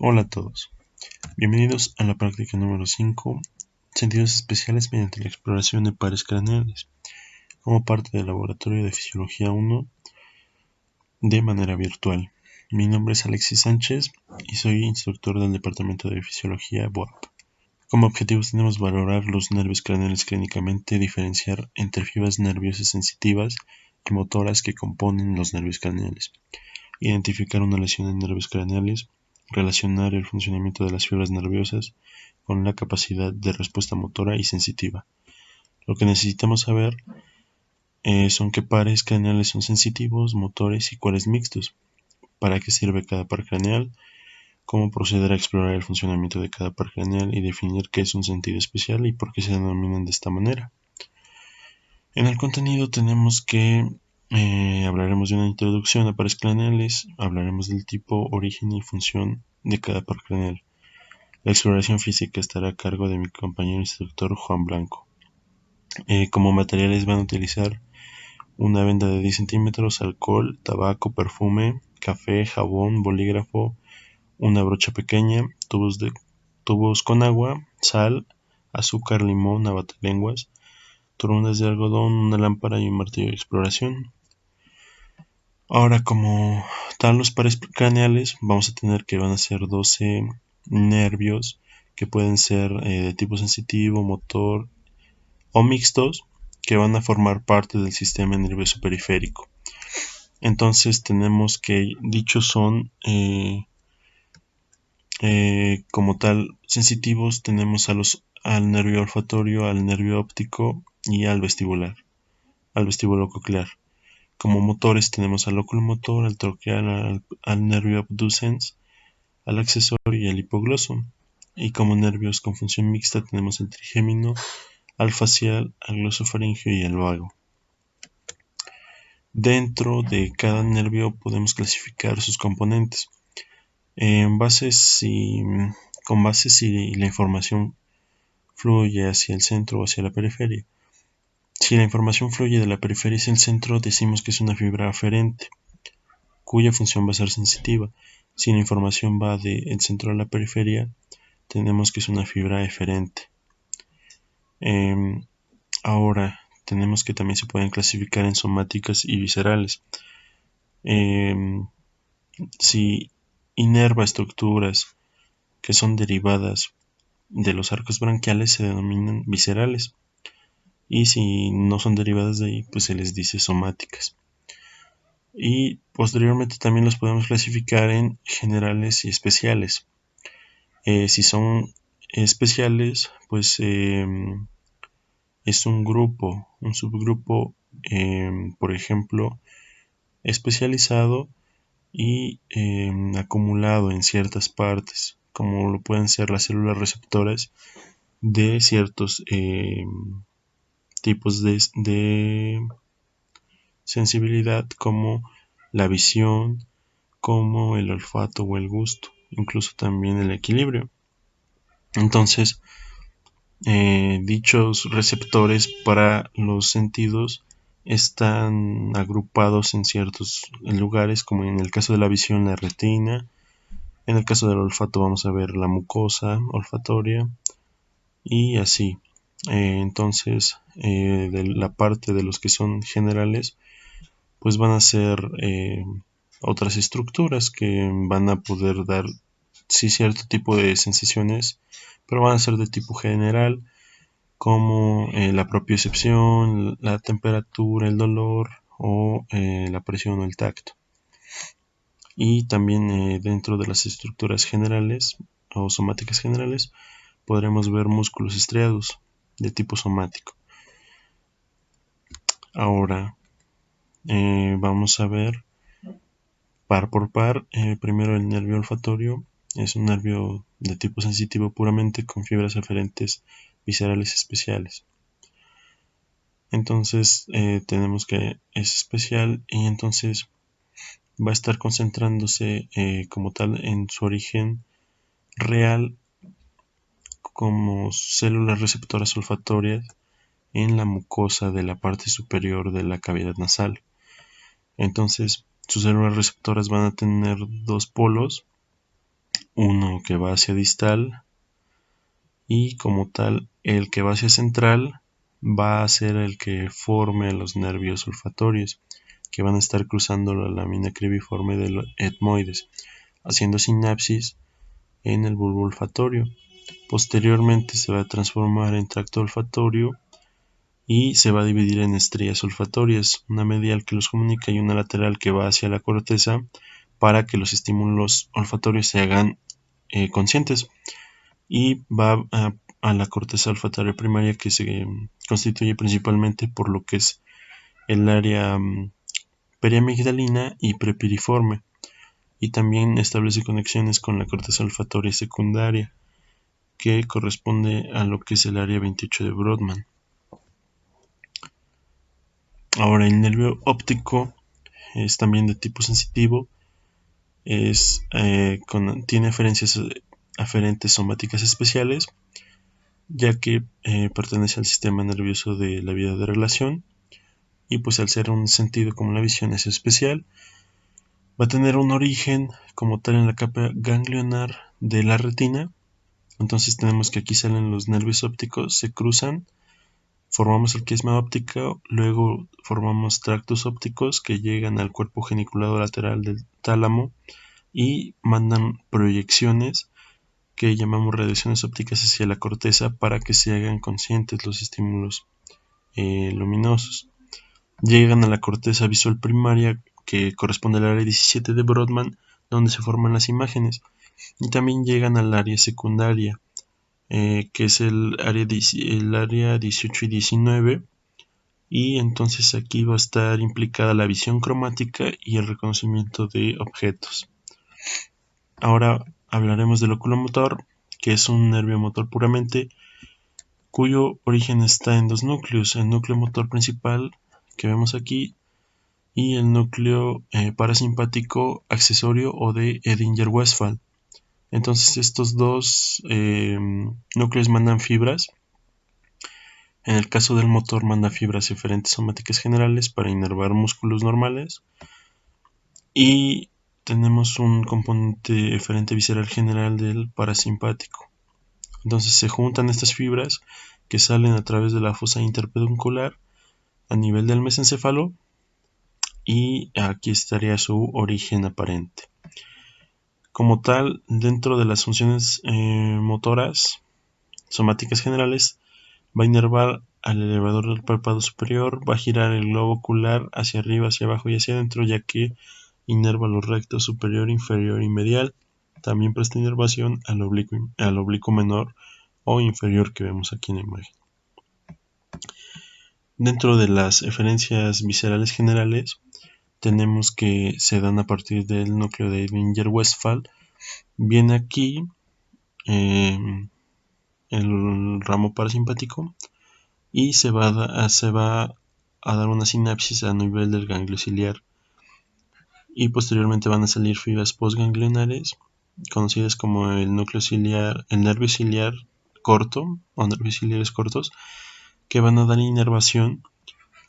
Hola a todos, bienvenidos a la práctica número 5, sentidos especiales mediante la exploración de pares craneales, como parte del laboratorio de Fisiología 1 de manera virtual. Mi nombre es Alexis Sánchez y soy instructor del Departamento de Fisiología BOAP. Como objetivos tenemos valorar los nervios craneales clínicamente, diferenciar entre fibras nerviosas sensitivas y motoras que componen los nervios craneales, identificar una lesión en nervios craneales, relacionar el funcionamiento de las fibras nerviosas con la capacidad de respuesta motora y sensitiva. Lo que necesitamos saber son qué pares craneales son sensitivos, motores y cuáles mixtos, para qué sirve cada par craneal, cómo proceder a explorar el funcionamiento de cada par craneal y definir qué es un sentido especial y por qué se denominan de esta manera. En el contenido tenemos que hablaremos de una introducción a pares craneales, hablaremos del tipo, origen y función de cada par craneal. La exploración física estará a cargo de mi compañero instructor Juan Blanco. Como materiales van a utilizar una venda de 10 centímetros, alcohol, tabaco, perfume, café, jabón, bolígrafo, una brocha pequeña, tubos con agua, sal, azúcar, limón, abatalenguas, torundas de algodón, una lámpara y un martillo de exploración. Ahora, como tal los pares craneales, vamos a tener que van a ser 12 nervios que pueden ser de tipo sensitivo, motor o mixtos, que van a formar parte del sistema nervioso periférico. Entonces tenemos que dichos son como tal sensitivos, tenemos al nervio olfatorio, al nervio óptico y al vestíbulo coclear. Como motores tenemos al oculomotor, al troqueal, al nervio abducens, al accesorio y al hipogloso. Y como nervios con función mixta tenemos el trigémino, al facial, al glosofaringeo y al vago. Dentro de cada nervio podemos clasificar sus componentes con base si la información fluye hacia el centro o hacia la periferia. Si la información fluye de la periferia hacia el centro, decimos que es una fibra aferente, cuya función va a ser sensitiva. Si la información va del centro a la periferia, tenemos que es una fibra eferente. Ahora, tenemos que también se pueden clasificar en somáticas y viscerales. Si inerva estructuras que son derivadas de los arcos branquiales, se denominan viscerales. Y si no son derivadas de ahí, pues se les dice somáticas. Y posteriormente también los podemos clasificar en generales y especiales. Si son especiales, pues es un grupo, un subgrupo, por ejemplo, especializado y acumulado en ciertas partes, como lo pueden ser las células receptoras de ciertos tipos de sensibilidad, como la visión, como el olfato o el gusto, incluso también el equilibrio. Entonces, dichos receptores para los sentidos están agrupados en ciertos lugares, como en el caso de la visión, la retina. En el caso del olfato vamos a ver la mucosa olfatoria y así. Entonces, de la parte de los que son generales, pues van a ser otras estructuras que van a poder dar sí cierto tipo de sensaciones, pero van a ser de tipo general, como la propiocepción, la temperatura, el dolor o la presión o el tacto. Y también dentro de las estructuras generales o somáticas generales podremos ver músculos estriados de tipo somático. Ahora vamos a ver par por par. Primero el nervio olfatorio es un nervio de tipo sensitivo puramente con fibras aferentes viscerales especiales. Entonces tenemos que es especial y entonces va a estar concentrándose como tal en su origen real como células receptoras olfatorias en la mucosa de la parte superior de la cavidad nasal. Entonces sus células receptoras van a tener dos polos uno que va hacia distal y como tal el que va hacia central va a ser el que forme los nervios olfatorios que van a estar cruzando la lámina cribiforme del etmoides, haciendo sinapsis en el bulbo olfatorio. Posteriormente se va a transformar en tracto olfatorio y se va a dividir en estrías olfatorias, una medial que los comunica y una lateral que va hacia la corteza para que los estímulos olfatorios se hagan conscientes, y va a la corteza olfatoria primaria que se constituye principalmente por lo que es el área periamigdalina y prepiriforme, y también establece conexiones con la corteza olfatoria secundaria que corresponde a lo que es el área 28 de Brodmann. Ahora el nervio óptico es también de tipo sensitivo, tiene aferentes somáticas especiales, ya que pertenece al sistema nervioso de la vía de relación, y pues al ser un sentido como la visión es especial, va a tener un origen como tal en la capa ganglionar de la retina. Entonces tenemos que aquí salen los nervios ópticos, se cruzan, formamos el quiasma óptico, luego formamos tractos ópticos que llegan al cuerpo geniculado lateral del tálamo y mandan proyecciones que llamamos radiaciones ópticas hacia la corteza para que se hagan conscientes los estímulos luminosos. Llegan a la corteza visual primaria que corresponde al área 17 de Brodmann, donde se forman las imágenes, y también llegan al área secundaria, que es el área 18 y 19, y entonces aquí va a estar implicada la visión cromática y el reconocimiento de objetos. Ahora hablaremos del oculomotor, que es un nervio motor puramente, cuyo origen está en dos núcleos: el núcleo motor principal que vemos aquí y el núcleo parasimpático accesorio o de Edinger-Westphal. Entonces estos dos núcleos mandan fibras. En el caso del motor manda fibras eferentes somáticas generales para inervar músculos normales, y tenemos un componente eferente visceral general del parasimpático. Entonces se juntan estas fibras que salen a través de la fosa interpeduncular a nivel del mesencéfalo, y aquí estaría su origen aparente. Como tal, dentro de las funciones motoras somáticas generales, va a inervar al elevador del párpado superior, va a girar el globo ocular hacia arriba, hacia abajo y hacia adentro, ya que inerva los rectos superior, inferior y medial. También presta inervación al oblicuo menor o inferior que vemos aquí en la imagen. Dentro de las eferencias viscerales generales, tenemos que se dan a partir del núcleo de Edinger-Westphal. Viene aquí el ramo parasimpático y se va a dar una sinapsis a nivel del ganglio ciliar, y posteriormente van a salir fibras postganglionares conocidas como el núcleo ciliar, el nervio ciliar corto o nervios ciliares cortos, que van a dar inervación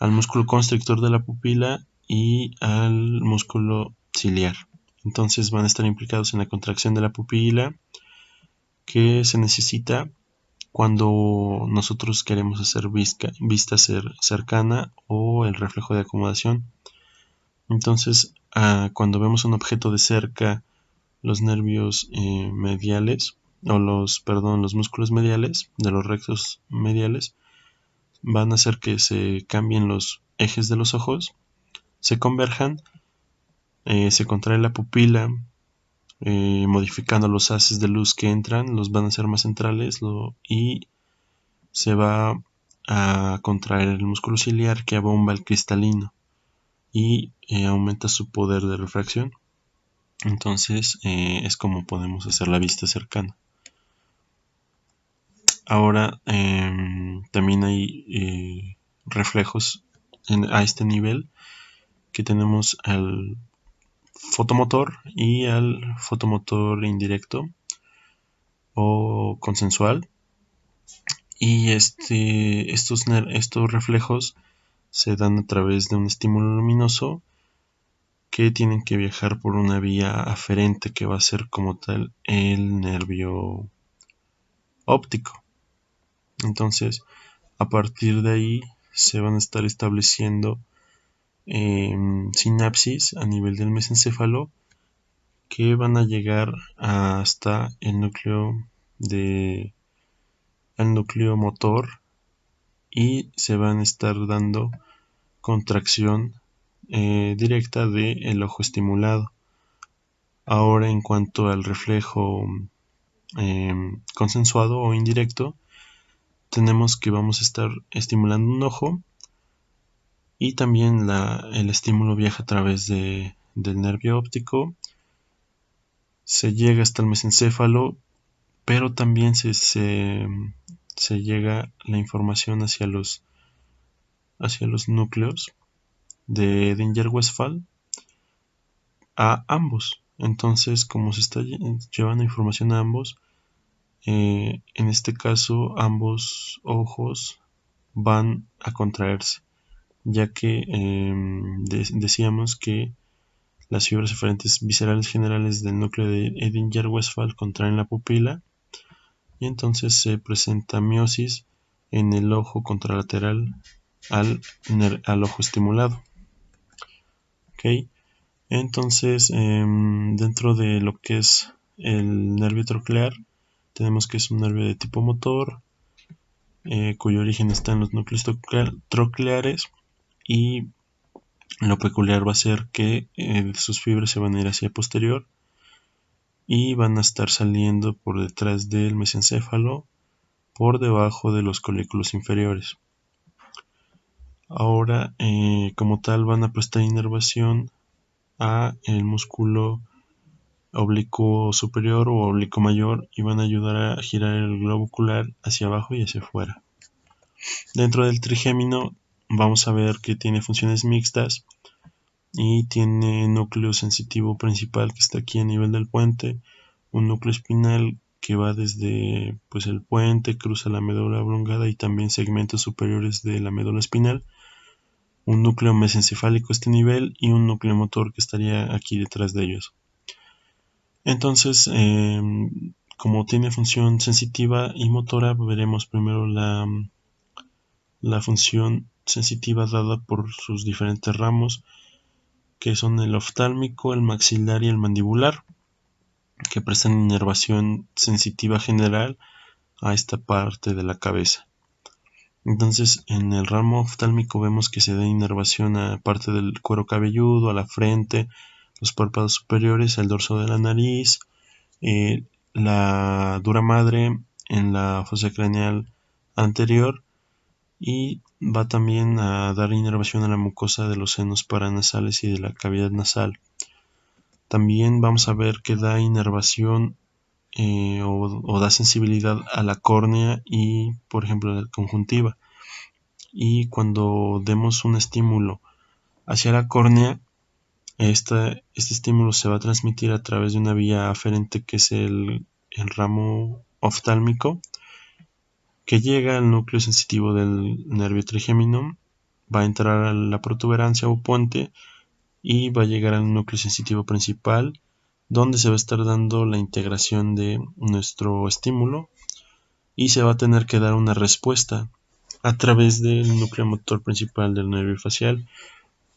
al músculo constrictor de la pupila y al músculo ciliar. Entonces van a estar implicados en la contracción de la pupila que se necesita cuando nosotros queremos hacer vista cercana o el reflejo de acomodación. Entonces, cuando vemos un objeto de cerca, los nervios mediales, o los músculos mediales de los rectos mediales van a hacer que se cambien los ejes de los ojos, se converjan, se contrae la pupila, modificando los haces de luz que entran, los van a hacer más centrales, y se va a contraer el músculo ciliar que abomba el cristalino y aumenta su poder de refracción. Entonces es como podemos hacer la vista cercana. Ahora también hay reflejos a este nivel, que tenemos al fotomotor y al fotomotor indirecto o consensual, y estos reflejos se dan a través de un estímulo luminoso que tienen que viajar por una vía aferente que va a ser como tal el nervio óptico. Entonces, a partir de ahí se van a estar estableciendo sinapsis a nivel del mesencéfalo que van a llegar hasta el núcleo motor, y se van a estar dando contracción directa del ojo estimulado. Ahora, en cuanto al reflejo consensuado o indirecto, tenemos que vamos a estar estimulando un ojo, y también el estímulo viaja a través del nervio óptico, se llega hasta el mesencéfalo, pero también se llega la información hacia los núcleos de Edinger-Westphal a ambos. Entonces, como se está llevando información a ambos, en este caso ambos ojos van a contraerse, ya que decíamos que las fibras eferentes viscerales generales del núcleo de Edinger-Westphal contraen la pupila, y entonces se presenta miosis en el ojo contralateral al ojo estimulado. ¿Okay? Entonces, dentro de lo que es el nervio troclear, tenemos que es un nervio de tipo motor, cuyo origen está en los núcleos trocleares, y lo peculiar va a ser que sus fibras se van a ir hacia posterior y van a estar saliendo por detrás del mesencéfalo, por debajo de los colículos inferiores. Ahora, como tal, van a prestar inervación a el músculo oblicuo superior o oblicuo mayor, y van a ayudar a girar el globo ocular hacia abajo y hacia afuera. Dentro del trigémino vamos a ver que tiene funciones mixtas y tiene núcleo sensitivo principal que está aquí a nivel del puente, un núcleo espinal que va desde el puente, cruza la médula oblongada y también segmentos superiores de la médula espinal, un núcleo mesencefálico a este nivel y un núcleo motor que estaría aquí detrás de ellos. Entonces, como tiene función sensitiva y motora, veremos primero la función sensitiva dada por sus diferentes ramos, que son el oftálmico, el maxilar y el mandibular, que prestan inervación sensitiva general a esta parte de la cabeza. Entonces, en el ramo oftálmico vemos que se da inervación a parte del cuero cabelludo, a la frente, los párpados superiores, al dorso de la nariz, la dura madre en la fosa craneal anterior, y va también a dar inervación a la mucosa de los senos paranasales y de la cavidad nasal. También vamos a ver que da inervación o da sensibilidad a la córnea y, por ejemplo, a la conjuntiva. Y cuando demos un estímulo hacia la córnea, este estímulo se va a transmitir a través de una vía aferente que es el ramo oftálmico, que llega al núcleo sensitivo del nervio trigémino, va a entrar a la protuberancia o puente y va a llegar al núcleo sensitivo principal, donde se va a estar dando la integración de nuestro estímulo y se va a tener que dar una respuesta a través del núcleo motor principal del nervio facial.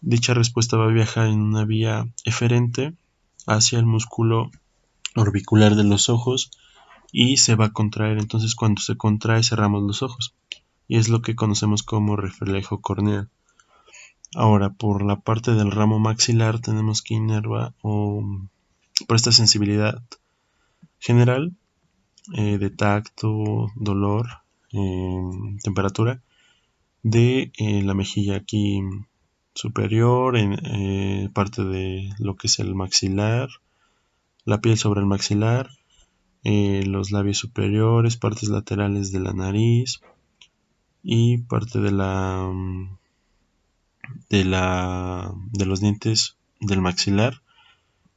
Dicha respuesta va a viajar en una vía eferente hacia el músculo orbicular de los ojos y se va a contraer. Entonces, cuando se contrae, cerramos los ojos, y es lo que conocemos como reflejo corneal. Ahora, por la parte del ramo maxilar tenemos que inerva o presta sensibilidad general de tacto, dolor, temperatura de la mejilla aquí superior, en parte de lo que es el maxilar, la piel sobre el maxilar, los labios superiores, partes laterales de la nariz y parte de los dientes del maxilar,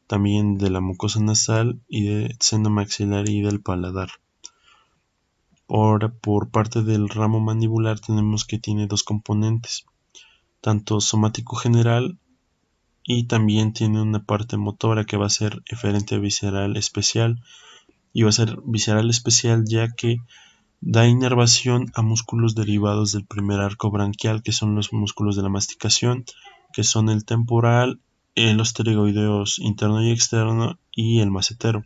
también de la mucosa nasal y del seno maxilar y del paladar. Ahora, por parte del ramo mandibular tenemos que tiene dos componentes, tanto somático general y también tiene una parte motora que va a ser eferente visceral especial, y va a ser visceral especial ya que da inervación a músculos derivados del primer arco branquial, que son los músculos de la masticación, que son el temporal, los pterygoideos interno y externo y el macetero.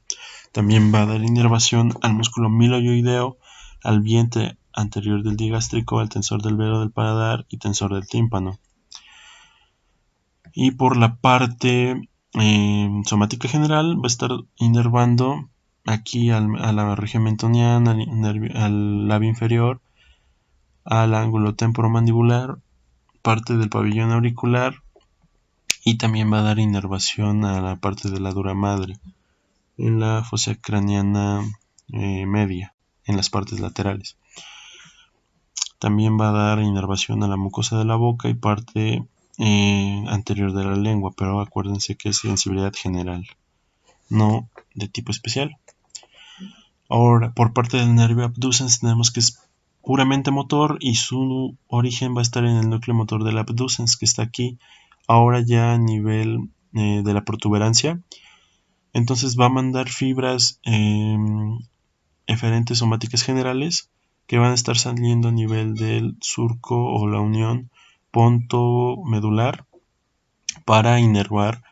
También va a dar inervación al músculo miloioideo, al vientre anterior del digástrico, al tensor del velo del paladar y tensor del tímpano. Y por la parte somática general va a estar inervando aquí a la región mentoniana, al labio inferior, al ángulo temporomandibular, parte del pabellón auricular, y también va a dar inervación a la parte de la dura madre, en la fosa craneana media, en las partes laterales. También va a dar inervación a la mucosa de la boca y parte anterior de la lengua, pero acuérdense que es sensibilidad general, no de tipo especial. Ahora, por parte del nervio abducens tenemos que es puramente motor y su origen va a estar en el núcleo motor del abducens, que está aquí, ahora ya a nivel de la protuberancia. Entonces va a mandar fibras eferentes somáticas generales que van a estar saliendo a nivel del surco o la unión pontomedular para inervar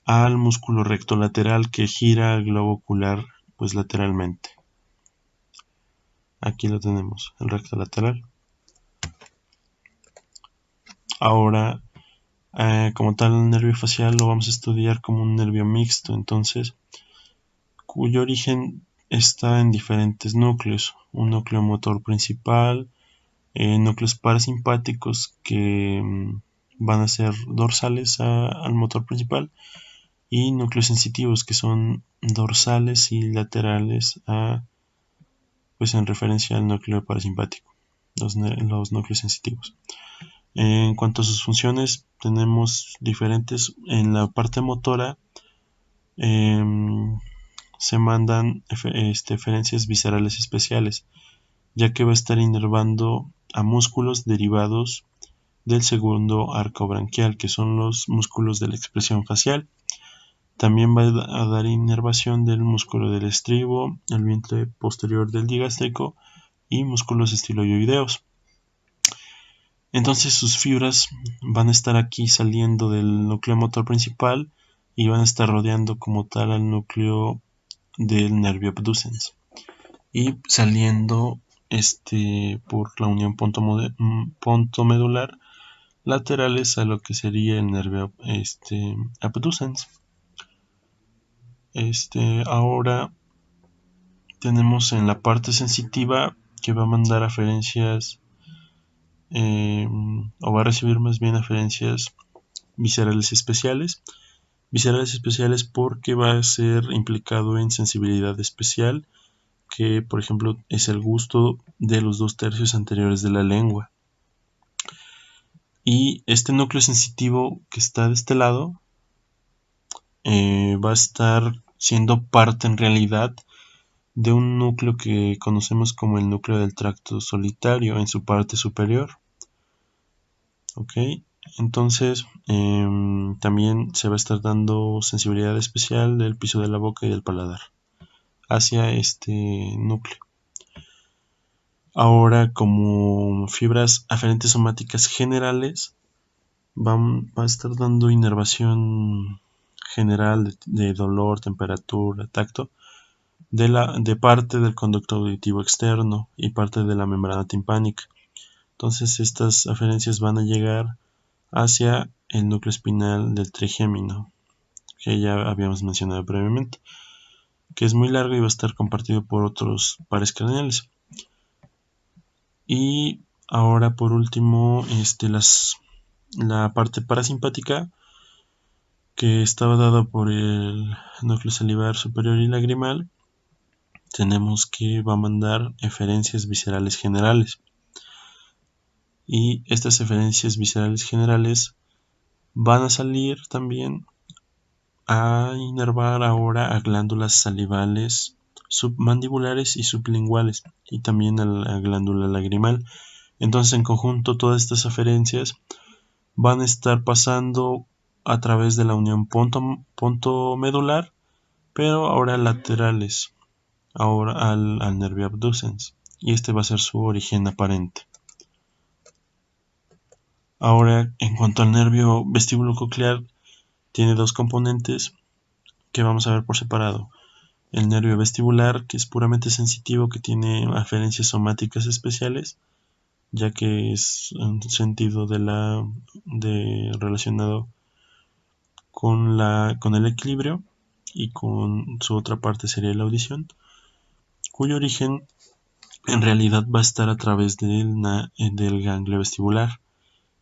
al músculo recto lateral que gira el globo ocular pues lateralmente. Aquí lo tenemos, el recto lateral. Ahora, como tal, el nervio facial lo vamos a estudiar como un nervio mixto, entonces, cuyo origen está en diferentes núcleos. Un núcleo motor principal, núcleos parasimpáticos que van a ser dorsales al motor principal, y núcleos sensitivos que son dorsales y laterales pues en referencia al núcleo parasimpático, los núcleos sensitivos. En cuanto a sus funciones, tenemos diferentes. En la parte motora se mandan eferencias viscerales especiales, ya que va a estar inervando a músculos derivados del segundo arco branquial, que son los músculos de la expresión facial. También va a dar inervación del músculo del estribo, el vientre posterior del digástrico y músculos estiloioideos. Entonces sus fibras van a estar aquí saliendo del núcleo motor principal y van a estar rodeando como tal al núcleo del nervio abducens y saliendo por la unión pontomedular laterales a lo que sería el nervio abducens. Ahora tenemos en la parte sensitiva que va a mandar aferencias o va a recibir más bien aferencias viscerales especiales. Viscerales especiales porque va a ser implicado en sensibilidad especial, que por ejemplo es el gusto de los 2/3 anteriores de la lengua. Y este núcleo sensitivo que está de este lado va a estar siendo parte en realidad de un núcleo que conocemos como el núcleo del tracto solitario en su parte superior. Ok, entonces también se va a estar dando sensibilidad especial del piso de la boca y del paladar hacia este núcleo. Ahora, como fibras aferentes somáticas generales, va a estar dando inervación general de dolor, temperatura, tacto, de parte del conducto auditivo externo y parte de la membrana timpánica. Entonces estas aferencias van a llegar hacia el núcleo espinal del trigémino, que ya habíamos mencionado previamente, que es muy largo y va a estar compartido por otros pares craneales. Y ahora por último, la parte parasimpática, que estaba dada por el núcleo salivar superior y lagrimal, tenemos que va a mandar eferencias viscerales generales. Y estas eferencias viscerales generales van a salir también a inervar ahora a glándulas salivales submandibulares y sublinguales, y también a la glándula lagrimal. Entonces en conjunto todas estas aferencias van a estar pasando a través de la unión pontomedular, pero ahora laterales, ahora al nervio abducens, y este va a ser su origen aparente. Ahora, en cuanto al nervio vestíbulo coclear, tiene dos componentes que vamos a ver por separado. El nervio vestibular, que es puramente sensitivo, que tiene aferencias somáticas especiales, ya que es un sentido relacionado con el equilibrio, y con su otra parte sería la audición, cuyo origen en realidad va a estar a través del ganglio vestibular,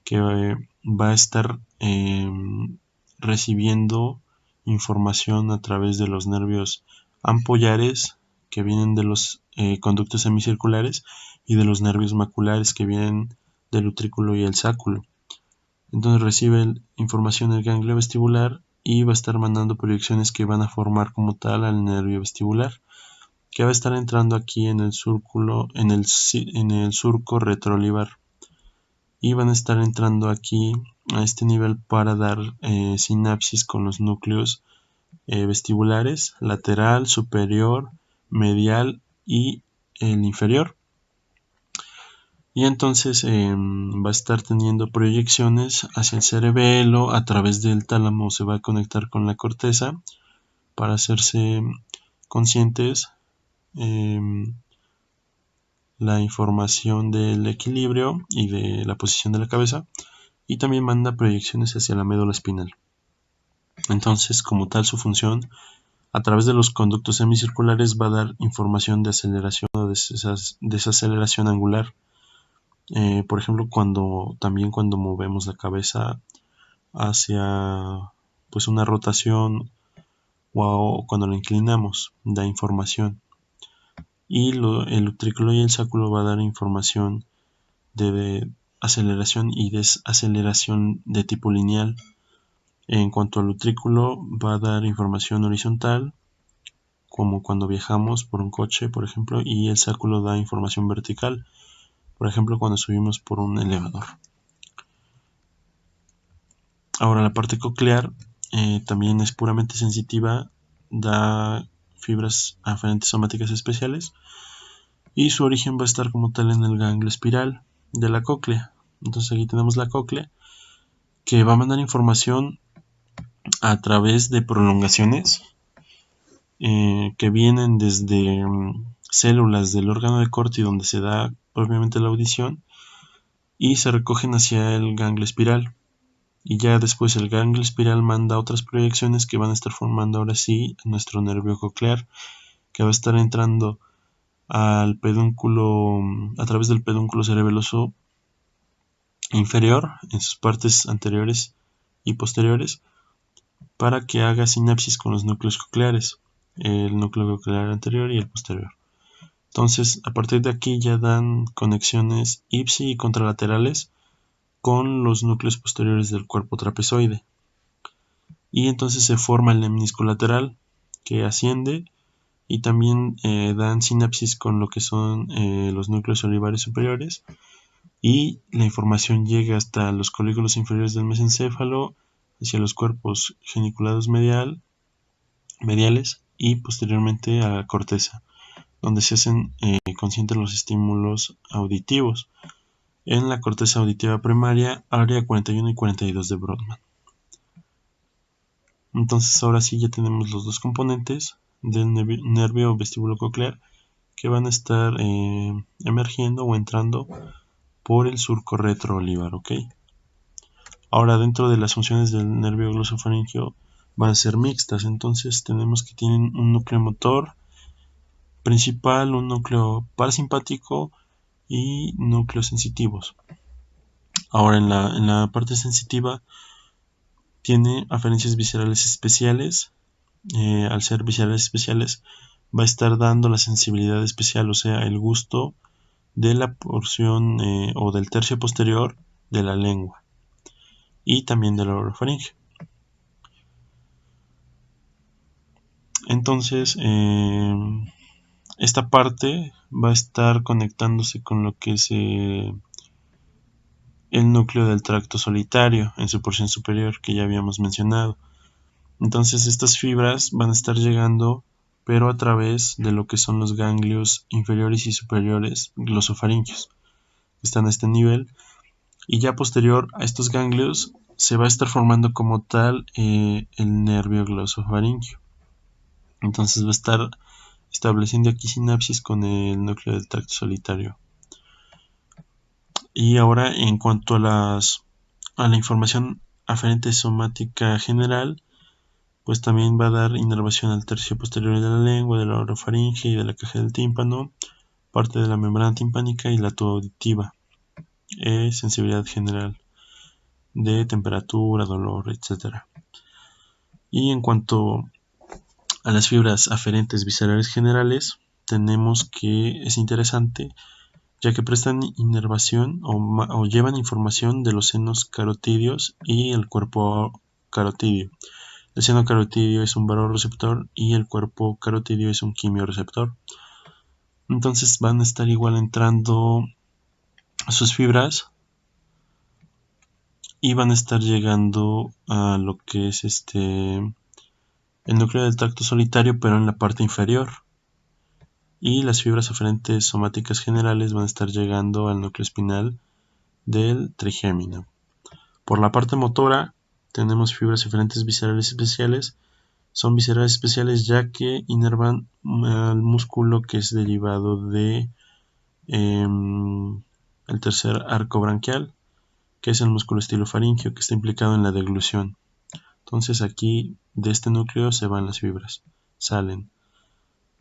que va a estar recibiendo información a través de los nervios ampollares, que vienen de los conductos semicirculares, y de los nervios maculares, que vienen del utrículo y el sáculo. Entonces recibe información del ganglio vestibular y va a estar mandando proyecciones que van a formar como tal al nervio vestibular, que va a estar entrando aquí en el surco retroolivar, y van a estar entrando aquí a este nivel para dar sinapsis con los núcleos vestibulares lateral, superior, medial y el inferior. Y entonces va a estar teniendo proyecciones hacia el cerebelo. A través del tálamo se va a conectar con la corteza para hacerse conscientes la información del equilibrio y de la posición de la cabeza, y también manda proyecciones hacia la médula espinal. Entonces, como tal, su función a través de los conductos semicirculares va a dar información de aceleración o desaceleración angular. Por ejemplo, cuando movemos la cabeza hacia pues una rotación, o cuando la inclinamos, da información. Y el utrículo y el sáculo va a dar información de aceleración y desaceleración de tipo lineal. En cuanto al utrículo, va a dar información horizontal, como cuando viajamos por un coche, por ejemplo, y el sáculo da información vertical, por ejemplo, cuando subimos por un elevador. Ahora, la parte coclear también es puramente sensitiva, da fibras aferentes somáticas especiales, y su origen va a estar como tal en el ganglio espiral de la cóclea. Entonces aquí tenemos la cóclea, que va a mandar información a través de prolongaciones que vienen desde células del órgano de Corti, donde se da propiamente la audición, y se recogen hacia el ganglio espiral. Y ya después el ganglio espiral manda otras proyecciones que van a estar formando ahora sí nuestro nervio coclear, que va a estar entrando al pedúnculo, a través del pedúnculo cerebeloso inferior, en sus partes anteriores y posteriores, para que haga sinapsis con los núcleos cocleares, el núcleo coclear anterior y el posterior. Entonces, a partir de aquí ya dan conexiones ipsi y contralaterales con los núcleos posteriores del cuerpo trapezoide. Y entonces se forma el lemnisco lateral, que asciende, y también dan sinapsis con lo que son los núcleos olivares superiores, y la información llega hasta los colículos inferiores del mesencéfalo, hacia los cuerpos geniculados mediales, y posteriormente a la corteza, donde se hacen conscientes los estímulos auditivos en la corteza auditiva primaria, área 41 y 42 de Brodmann. Entonces ahora sí ya tenemos los dos componentes del nervio vestíbulo coclear, que van a estar emergiendo o entrando por el surco retroolivar, ¿ok? Ahora, dentro de las funciones del nervio glosofaringeo van a ser mixtas. Entonces tenemos que tienen un núcleo motor principal, un núcleo parasimpático y núcleos sensitivos. Ahora, en la parte sensitiva tiene aferencias viscerales especiales. Al ser viscerales especiales, va a estar dando la sensibilidad especial, o sea, el gusto de la porción o del tercio posterior de la lengua, y también de la orofaringe. Entonces, esta parte va a estar conectándose con lo que es el núcleo del tracto solitario en su porción superior, que ya habíamos mencionado. Entonces estas fibras van a estar llegando, pero a través de lo que son los ganglios inferiores y superiores glosofaríngeos, que están a este nivel, y ya posterior a estos ganglios se va a estar formando como tal el nervio glosofaríngeo. Entonces va a estar estableciendo aquí sinapsis con el núcleo del tracto solitario. Y ahora, en cuanto a la información aferente somática general, pues también va a dar inervación al tercio posterior de la lengua, de la orofaringe y de la caja del tímpano, parte de la membrana timpánica y la tuba auditiva, sensibilidad general de temperatura, dolor, etc. Y en cuanto a las fibras aferentes viscerales generales, tenemos que es interesante ya que prestan inervación o llevan información de los senos carotídeos y el cuerpo carotídeo. El seno carotídeo es un barorreceptor y el cuerpo carotídeo es un quimiorreceptor. Entonces van a estar igual entrando sus fibras y van a estar llegando a lo que es el núcleo del tracto solitario, pero en la parte inferior. Y las fibras aferentes somáticas generales van a estar llegando al núcleo espinal del trigémino. Por la parte motora tenemos fibras aferentes viscerales especiales. Son viscerales especiales ya que inervan al músculo que es derivado de el tercer arco branquial, que es el músculo estilofaríngeo, que está implicado en la deglución. Entonces aquí de este núcleo se van las fibras, salen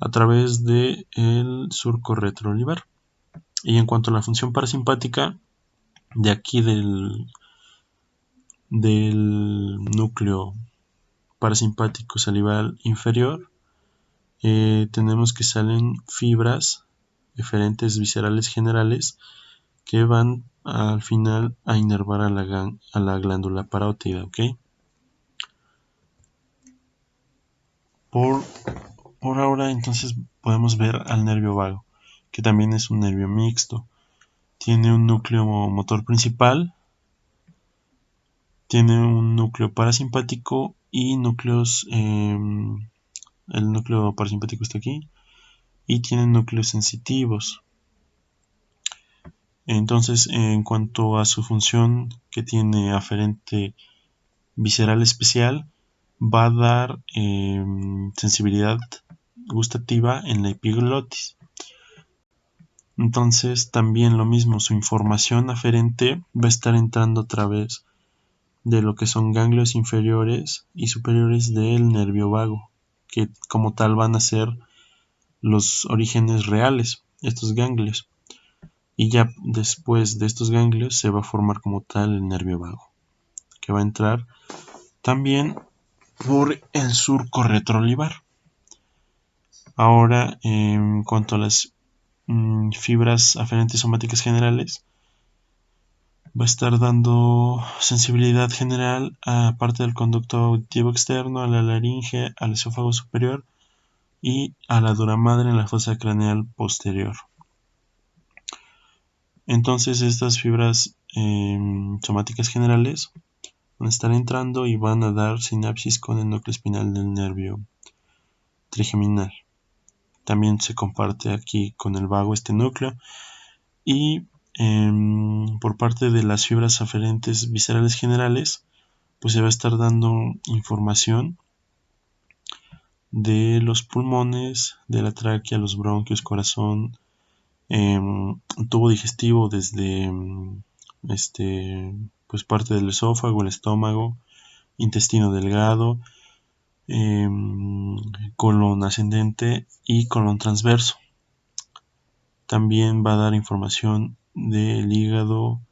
a través del surco retroolivar. Y en cuanto a la función parasimpática, de aquí del núcleo parasimpático salival inferior, tenemos que salen fibras eferentes viscerales generales que van al final a inervar a la glándula parótida, ¿ok? Por ahora entonces podemos ver al nervio vago, que también es un nervio mixto. Tiene un núcleo motor principal, tiene un núcleo parasimpático y núcleos, el núcleo parasimpático está aquí, y tiene núcleos sensitivos. Entonces, en cuanto a su función que tiene aferente visceral especial, va a dar sensibilidad gustativa en la epiglotis. Entonces, también lo mismo, su información aferente va a estar entrando a través de lo que son ganglios inferiores y superiores del nervio vago, que como tal van a ser los orígenes reales, estos ganglios. Y ya después de estos ganglios se va a formar como tal el nervio vago, que va a entrar también por el surco retroolivar. Ahora, en cuanto a las fibras aferentes somáticas generales, va a estar dando sensibilidad general a parte del conducto auditivo externo, a la laringe, al esófago superior y a la dura madre en la fosa craneal posterior. Entonces estas fibras somáticas generales van a estar entrando y van a dar sinapsis con el núcleo espinal del nervio trigeminal. También se comparte aquí con el vago este núcleo. Y por parte de las fibras aferentes viscerales generales, pues se va a estar dando información de los pulmones, de la tráquea, los bronquios, corazón, tubo digestivo desde pues parte del esófago, el estómago, intestino delgado, colon ascendente y colon transverso. También va a dar información del hígado,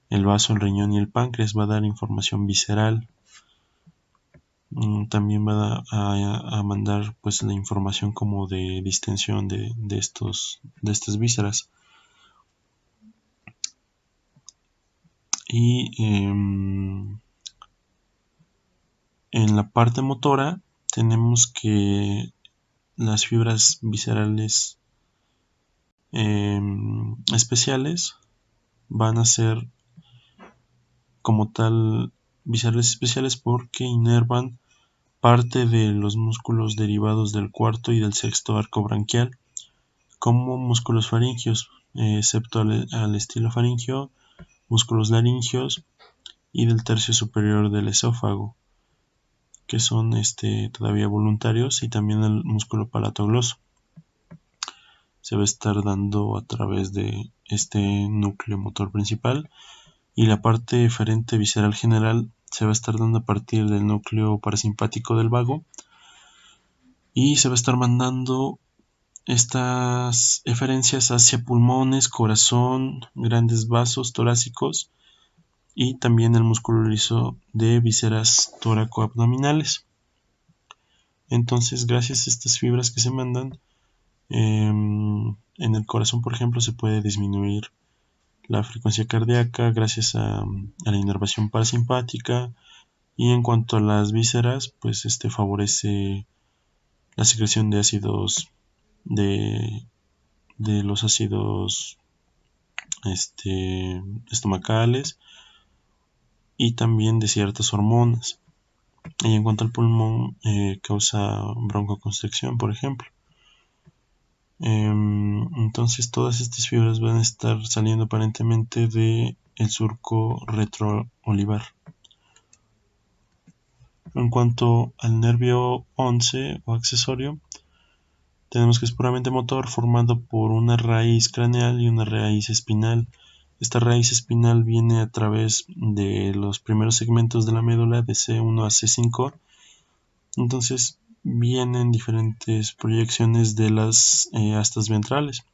el vaso, el riñón y el páncreas. Va a dar información visceral. También va a mandar pues la información como de distensión de estas vísceras. Y en la parte motora tenemos que las fibras viscerales especiales van a ser como tal viscerales especiales porque inervan parte de los músculos derivados del cuarto y del sexto arco branquial, como músculos faringios, excepto al estilo faringio, músculos laringios y del tercio superior del esófago, que son todavía voluntarios, y también el músculo palatogloso. Se va a estar dando a través de este núcleo motor principal, y la parte eferente visceral general se va a estar dando a partir del núcleo parasimpático del vago, y se va a estar mandando estas eferencias hacia pulmones, corazón, grandes vasos torácicos y también el músculo liso de vísceras tóraco-abdominales. Entonces, gracias a estas fibras que se mandan, en el corazón, por ejemplo, se puede disminuir la frecuencia cardíaca gracias a la inervación parasimpática, y en cuanto a las vísceras, pues favorece la secreción de ácidos de los ácidos estomacales y también de ciertas hormonas. Y en cuanto al pulmón, causa broncoconstricción, por ejemplo. Entonces todas estas fibras van a estar saliendo aparentemente de el surco retroolivar. En cuanto al nervio 11 o accesorio, tenemos que es puramente motor, formado por una raíz craneal y una raíz espinal. Esta raíz espinal viene a través de los primeros segmentos de la médula de C1 a C5. Entonces vienen diferentes proyecciones de las astas ventrales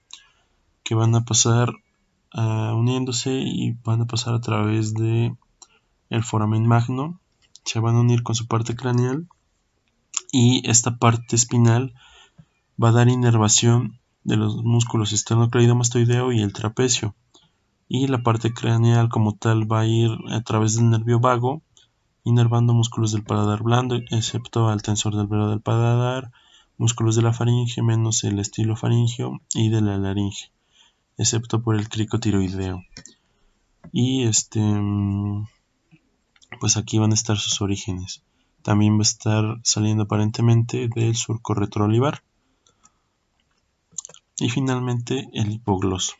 que van a pasar uniéndose, y van a pasar a través de el foramen magno, se van a unir con su parte craneal, y esta parte espinal va a dar inervación de los músculos esternocleidomastoideo y el trapecio, y la parte craneal como tal va a ir a través del nervio vago, inervando músculos del paladar blando, excepto al tensor del velo del paladar, músculos de la faringe menos el estilo faringio y de la laringe, excepto por el cricotiroideo. Y pues aquí van a estar sus orígenes. También va a estar saliendo aparentemente del surco retroolivar. Y finalmente el hipogloso.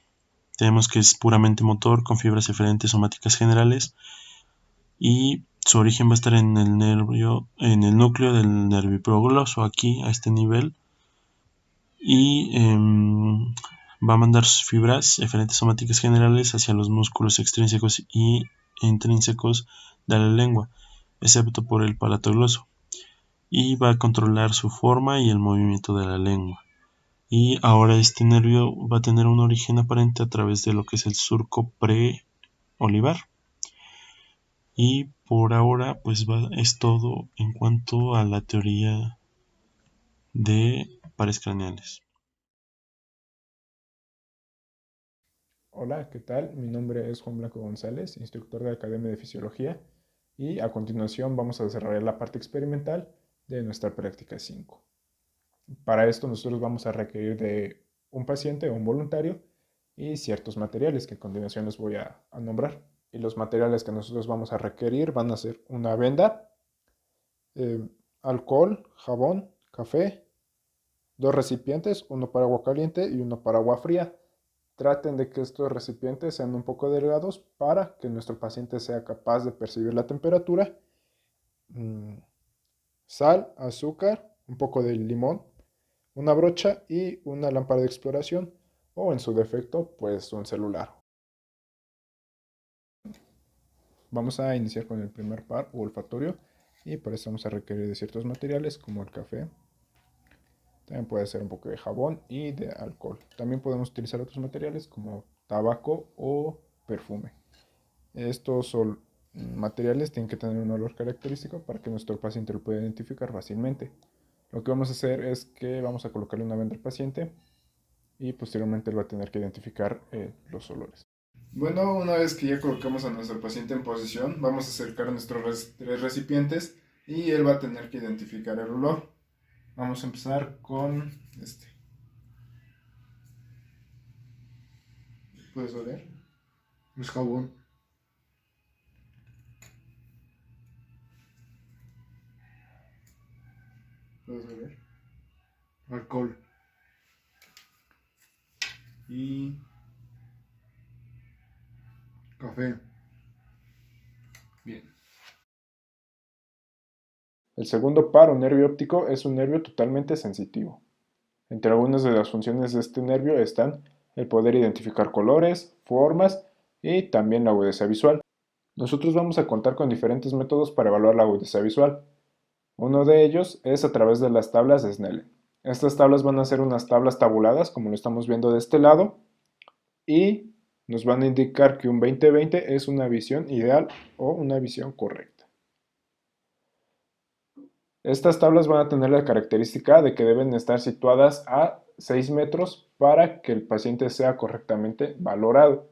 Tenemos que es puramente motor con fibras eferentes somáticas generales, y su origen va a estar en el núcleo del nervio hipogloso, aquí a este nivel, y va a mandar sus fibras eferentes somáticas generales hacia los músculos extrínsecos y intrínsecos de la lengua, excepto por el palatogloso, y va a controlar su forma y el movimiento de la lengua. Y ahora este nervio va a tener un origen aparente a través de lo que es el surco preolivar. Y por ahora pues es todo en cuanto a la teoría de pares craneales. Hola, ¿qué tal? Mi nombre es Juan Blanco González, instructor de la Academia de Fisiología, y a continuación vamos a desarrollar la parte experimental de nuestra práctica 5. Para esto nosotros vamos a requerir de un paciente o un voluntario y ciertos materiales que a continuación les voy a nombrar. Y los materiales que nosotros vamos a requerir van a ser una venda, eh, alcohol, jabón, café, dos recipientes, uno para agua caliente y uno para agua fría. Traten de que estos recipientes sean un poco delgados para que nuestro paciente sea capaz de percibir la temperatura. Mm, Sal, azúcar, un poco de limón, una brocha y una lámpara de exploración, o en su defecto, pues un celular. Vamos a iniciar con el primer par o olfatorio, y para eso vamos a requerir de ciertos materiales como el café. También puede ser un poco de jabón y de alcohol. También podemos utilizar otros materiales como tabaco o perfume. Estos son materiales, tienen que tener un olor característico para que nuestro paciente lo pueda identificar fácilmente. Lo que vamos a hacer es que vamos a colocarle una venda al paciente y posteriormente él va a tener que identificar los olores. Bueno, una vez que ya colocamos a nuestro paciente en posición, vamos a acercar nuestros tres recipientes y él va a tener que identificar el olor. Vamos a empezar con este. ¿Puedes oler? Es jabón. Vamos a ver. Alcohol. Y café. Bien. El segundo par o nervio óptico es un nervio totalmente sensitivo. Entre algunas de las funciones de este nervio están el poder identificar colores, formas y también la agudeza visual. Nosotros vamos a contar con diferentes métodos para evaluar la agudeza visual. Uno de ellos es a través de las tablas de Snellen. Estas tablas van a ser unas tablas tabuladas, como lo estamos viendo de este lado, y nos van a indicar que un 20/20 es una visión ideal o una visión correcta. Estas tablas van a tener la característica de que deben estar situadas a 6 metros para que el paciente sea correctamente valorado.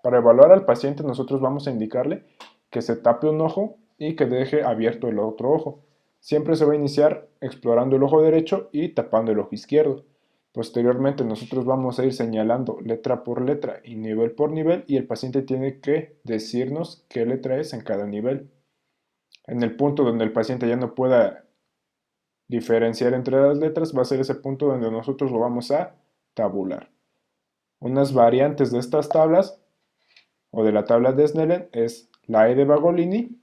Para evaluar al paciente nosotros vamos a indicarle que se tape un ojo y que deje abierto el otro ojo. Siempre se va a iniciar explorando el ojo derecho y tapando el ojo izquierdo. Posteriormente nosotros vamos a ir señalando letra por letra y nivel por nivel y el paciente tiene que decirnos qué letra es en cada nivel. En el punto donde el paciente ya no pueda diferenciar entre las letras va a ser ese punto donde nosotros lo vamos a tabular. Unas variantes de estas tablas o de la tabla de Snellen es la E de Bagolini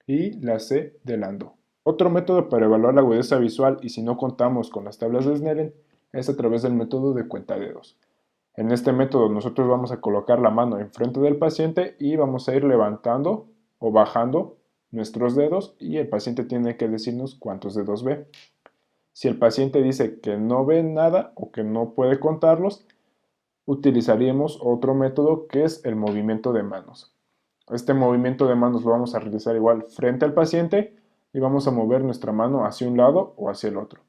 y la C de Landau. Otro método para evaluar la agudeza visual y si no contamos con las tablas de Snellen es a través del método de cuentadedos. En este método nosotros vamos a colocar la mano enfrente del paciente y vamos a ir levantando o bajando nuestros dedos y el paciente tiene que decirnos cuántos dedos ve. Si el paciente dice que no ve nada o que no puede contarlos, utilizaríamos otro método que es el movimiento de manos. Este movimiento de manos lo vamos a realizar igual frente al paciente y vamos a mover nuestra mano hacia un lado o hacia el otro.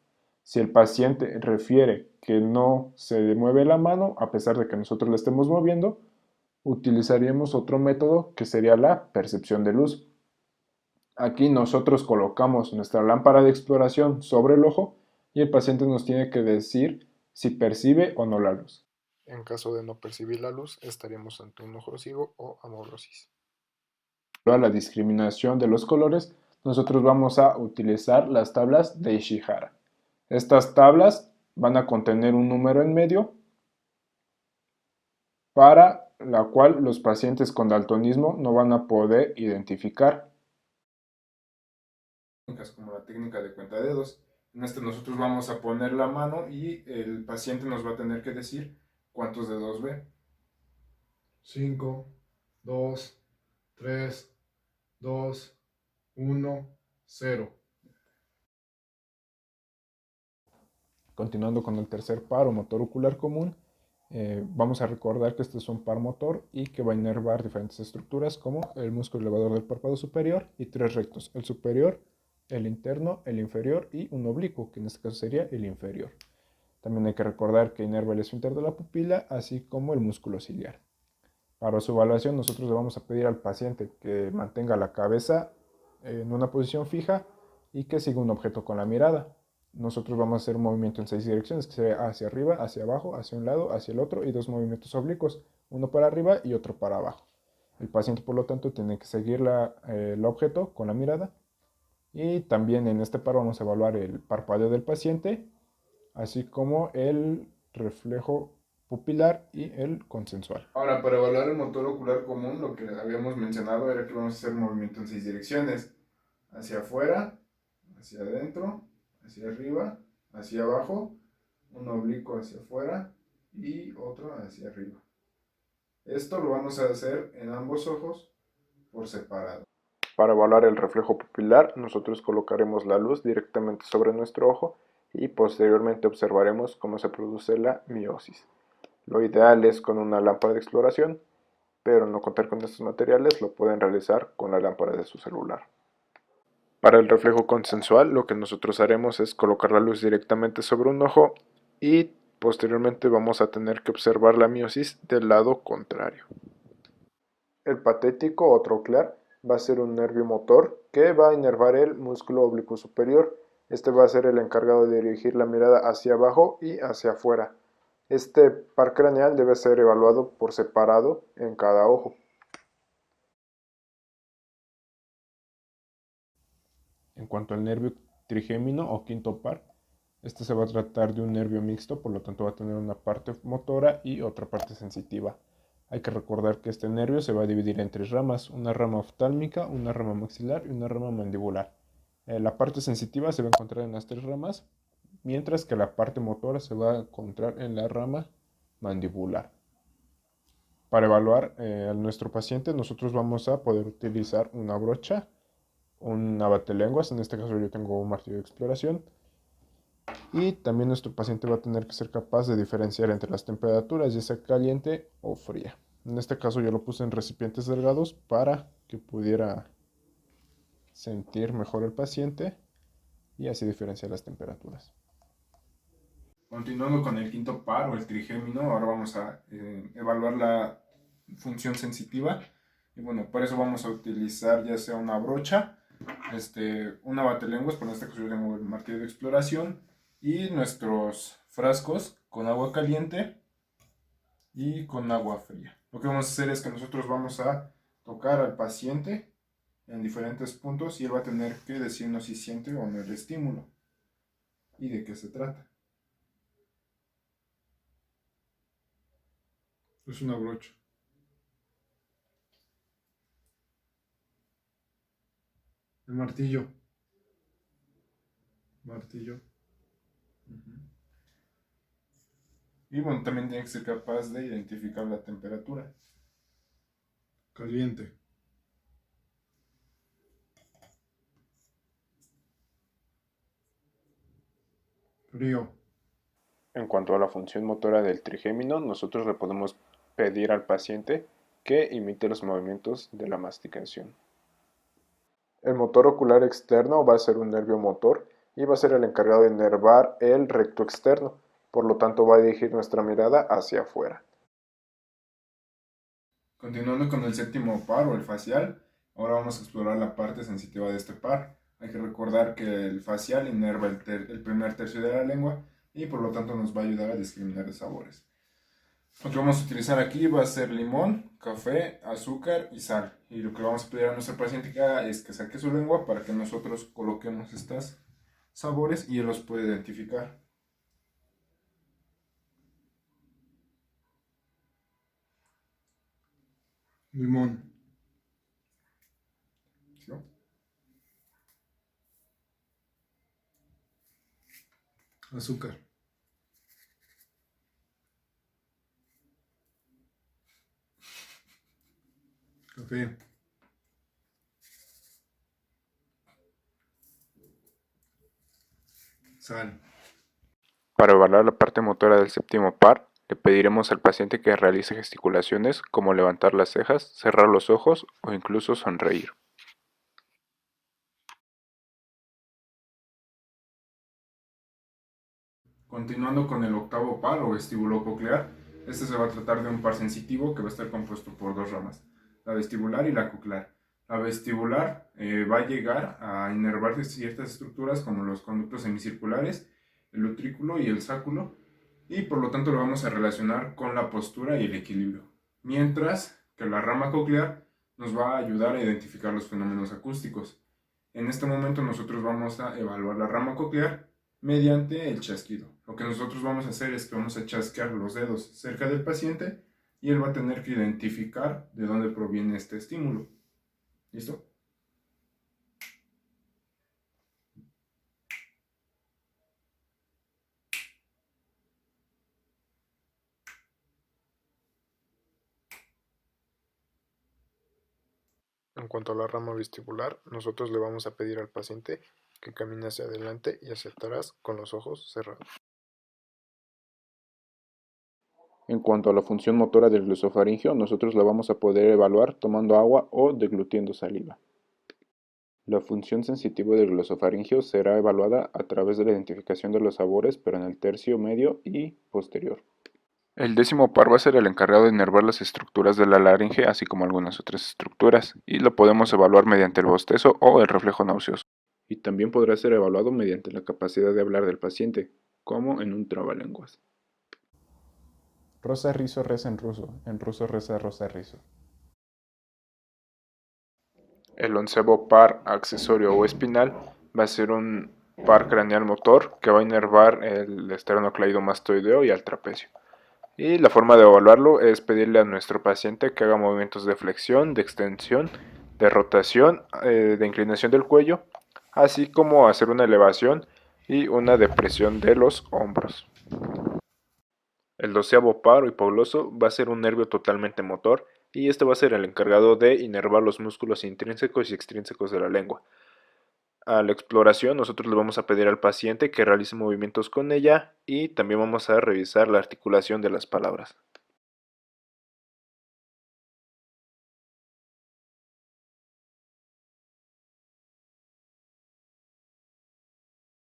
Si el paciente refiere que no se mueve la mano, a pesar de que nosotros la estemos moviendo, utilizaríamos otro método que sería la percepción de luz. Aquí nosotros colocamos nuestra lámpara de exploración sobre el ojo y el paciente nos tiene que decir si percibe o no la luz. En caso de no percibir la luz, estaríamos ante un ojo ciego o amaurosis. Para la discriminación de los colores, nosotros vamos a utilizar las tablas de Ishihara. Estas tablas van a contener un número en medio para la cual los pacientes con daltonismo no van a poder identificar. Como la técnica de cuentadedos. En este nosotros vamos a poner la mano y el paciente nos va a tener que decir cuántos dedos ve. 5, 2, 3, 2, 1, 0. Continuando con el tercer par o motor ocular común, vamos a recordar que este es un par motor y que va a inervar diferentes estructuras como el músculo elevador del párpado superior y tres rectos, el superior, el interno, el inferior y un oblicuo, que en este caso sería el inferior. También hay que recordar que inerva el esfínter de la pupila, así como el músculo ciliar. Para su evaluación nosotros le vamos a pedir al paciente que mantenga la cabeza en una posición fija y que siga un objeto con la mirada. Nosotros vamos a hacer un movimiento en 6 direcciones, que sería hacia arriba, hacia abajo, hacia un lado, hacia el otro y dos movimientos oblicuos, uno para arriba y otro para abajo. El paciente por lo tanto tiene que seguir el objeto con la mirada y también en este par vamos a evaluar el parpadeo del paciente, así como el reflejo pupilar y el consensual. Ahora, para evaluar el motor ocular común, lo que habíamos mencionado era que vamos a hacer un movimiento en 6 direcciones. Hacia afuera, hacia adentro, hacia arriba, hacia abajo, un oblicuo hacia afuera y otro hacia arriba. Esto lo vamos a hacer en ambos ojos por separado. Para evaluar el reflejo pupilar, nosotros colocaremos la luz directamente sobre nuestro ojo y posteriormente observaremos cómo se produce la miosis. Lo ideal es con una lámpara de exploración, pero no contar con estos materiales lo pueden realizar con la lámpara de su celular. Para el reflejo consensual, lo que nosotros haremos es colocar la luz directamente sobre un ojo y posteriormente vamos a tener que observar la miosis del lado contrario. El patético o troclear va a ser un nervio motor que va a inervar el músculo oblicuo superior. Este va a ser el encargado de dirigir la mirada hacia abajo y hacia afuera. Este par craneal debe ser evaluado por separado en cada ojo. En cuanto al nervio trigémino o quinto par. Este se va a tratar de un nervio mixto, por lo tanto va a tener una parte motora y otra parte sensitiva. Hay que recordar que este nervio se va a dividir en tres ramas, una rama oftálmica, una rama maxilar y una rama mandibular. La parte sensitiva se va a encontrar en las tres ramas, mientras que la parte motora se va a encontrar en la rama mandibular. Para evaluar a nuestro paciente, nosotros vamos a poder utilizar una brocha, un abatelenguas, en este caso yo tengo un martillo de exploración, y también nuestro paciente va a tener que ser capaz de diferenciar entre las temperaturas, ya sea caliente o fría. En este caso yo lo puse en recipientes delgados para que pudiera sentir mejor el paciente y así diferenciar las temperaturas. Continuando con el quinto par o el trigémino, ahora vamos a evaluar la función sensitiva. Y bueno, para eso vamos a utilizar ya sea una brocha, un abatelenguas, por este caso yo tengo el martillo de exploración, y nuestros frascos con agua caliente y con agua fría. Lo que vamos a hacer es que nosotros vamos a tocar al paciente en diferentes puntos y él va a tener que decirnos si siente o no el estímulo y de qué se trata. Es una brocha. El martillo. Martillo. Y bueno, también tiene que ser capaz de identificar la temperatura. Caliente. Frío. En cuanto a la función motora del trigémino, nosotros le podemos pedir al paciente que imite los movimientos de la masticación. El motor ocular externo va a ser un nervio motor y va a ser el encargado de inervar el recto externo, por lo tanto va a dirigir nuestra mirada hacia afuera. Continuando con el séptimo par o el facial, ahora vamos a explorar la parte sensitiva de este par. Hay que recordar que el facial inerva el primer tercio de la lengua y por lo tanto nos va a ayudar a discriminar de sabores. Lo que vamos a utilizar aquí va a ser limón, café, azúcar y sal. Y lo que vamos a pedir a nuestro paciente que haga es que saque su lengua para que nosotros coloquemos estos sabores y él los puede identificar. Limón. ¿No? Azúcar. Café. Sal. Para evaluar la parte motora del séptimo par, le pediremos al paciente que realice gesticulaciones como levantar las cejas, cerrar los ojos o incluso sonreír. Continuando con el octavo par o vestíbulo coclear, este se va a tratar de un par sensitivo que va a estar compuesto por dos ramas, la vestibular y la coclear. La vestibular va a llegar a inervar ciertas estructuras como los conductos semicirculares, el utrículo y el sáculo, y por lo tanto lo vamos a relacionar con la postura y el equilibrio. Mientras que la rama coclear nos va a ayudar a identificar los fenómenos acústicos. En este momento nosotros vamos a evaluar la rama coclear mediante el chasquido. Lo que nosotros vamos a hacer es que vamos a chasquear los dedos cerca del paciente y él va a tener que identificar de dónde proviene este estímulo. ¿Listo? En cuanto a la rama vestibular, nosotros le vamos a pedir al paciente que camine hacia adelante y hacia atrás con los ojos cerrados. En cuanto a la función motora del glosofaringio, nosotros la vamos a poder evaluar tomando agua o deglutiendo saliva. La función sensitiva del glosofaringio será evaluada a través de la identificación de los sabores, pero en el tercio medio y posterior. El décimo par va a ser el encargado de inervar las estructuras de la laringe, así como algunas otras estructuras, y lo podemos evaluar mediante el bostezo o el reflejo nauseoso. Y también podrá ser evaluado mediante la capacidad de hablar del paciente, como en un trabalenguas. Rosa rizo reza en ruso reza rosa rizo. El onceavo par accesorio o espinal va a ser un par craneal motor que va a inervar el esternocleidomastoideo y al trapecio. Y la forma de evaluarlo es pedirle a nuestro paciente que haga movimientos de flexión, de extensión, de rotación, de inclinación del cuello, así como hacer una elevación y una depresión de los hombros. El 12º paro hipoglóso va a ser un nervio totalmente motor y este va a ser el encargado de inervar los músculos intrínsecos y extrínsecos de la lengua. A la exploración nosotros le vamos a pedir al paciente que realice movimientos con ella y también vamos a revisar la articulación de las palabras.